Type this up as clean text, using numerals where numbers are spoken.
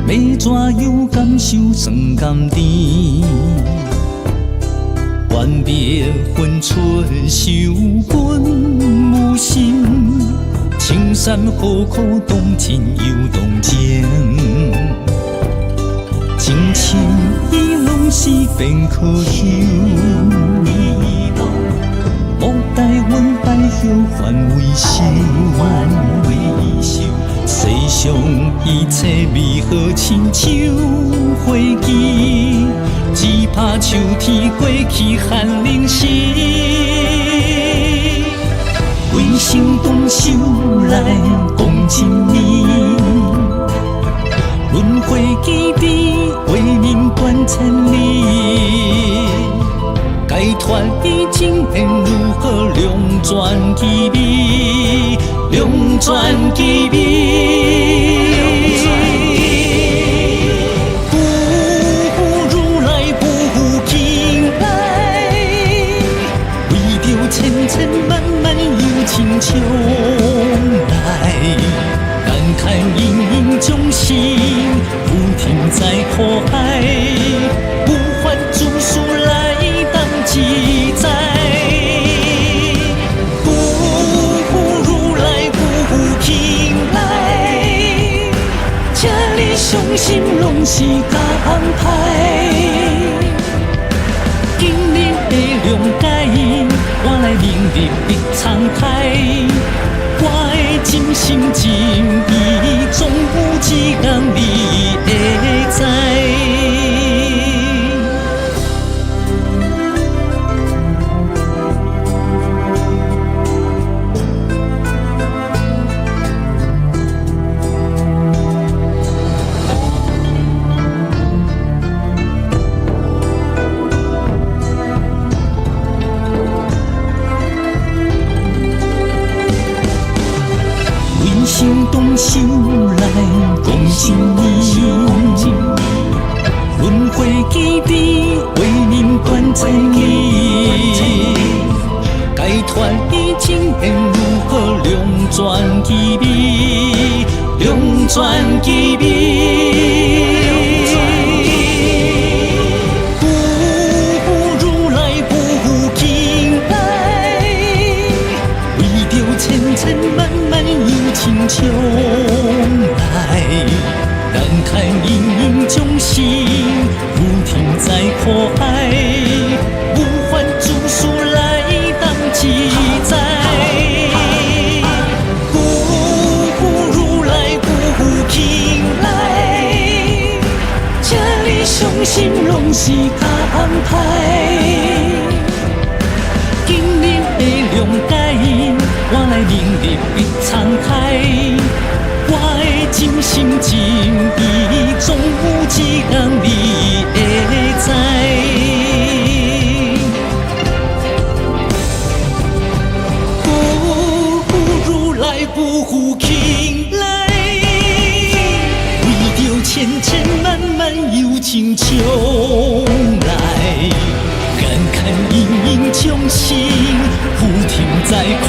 要怎样感受酸甘甜？愿灭分春秋本无心，青山好苦动情又动情，情深意拢是变可休。莫待阮败后还未收，世上一切美好亲像花枝，只怕秋天过去寒冷时，归心动手来讲一年，轮回记忆为民断千里。该传的情缘如何两转奇美，两转奇美。不如来，不轻来，为着千千万万有情像来，感慨隐隐众生，不停在苦海，不还诸事来。记载，不如来，不轻来，这里伤心拢是假安排。今日的谅解，我来明日必敞开，我的真心真意，总有一天你会知。心动手来讲情意，轮回记忆为民断千里。该传的情缘如何两转奇美，两转奇美。不如来，不轻来，为着千千万万有情像来，感慨隐隐众生，不停在苦海，不还诸事来当记载。不如来，不轻来，这里伤心拢是假安排。今日的谅解，我来明日必敞开，我的真心真意，总有一天你会知。不如来，不轻来，为着千千万万有情像来，感慨隐隐众生，不停在苦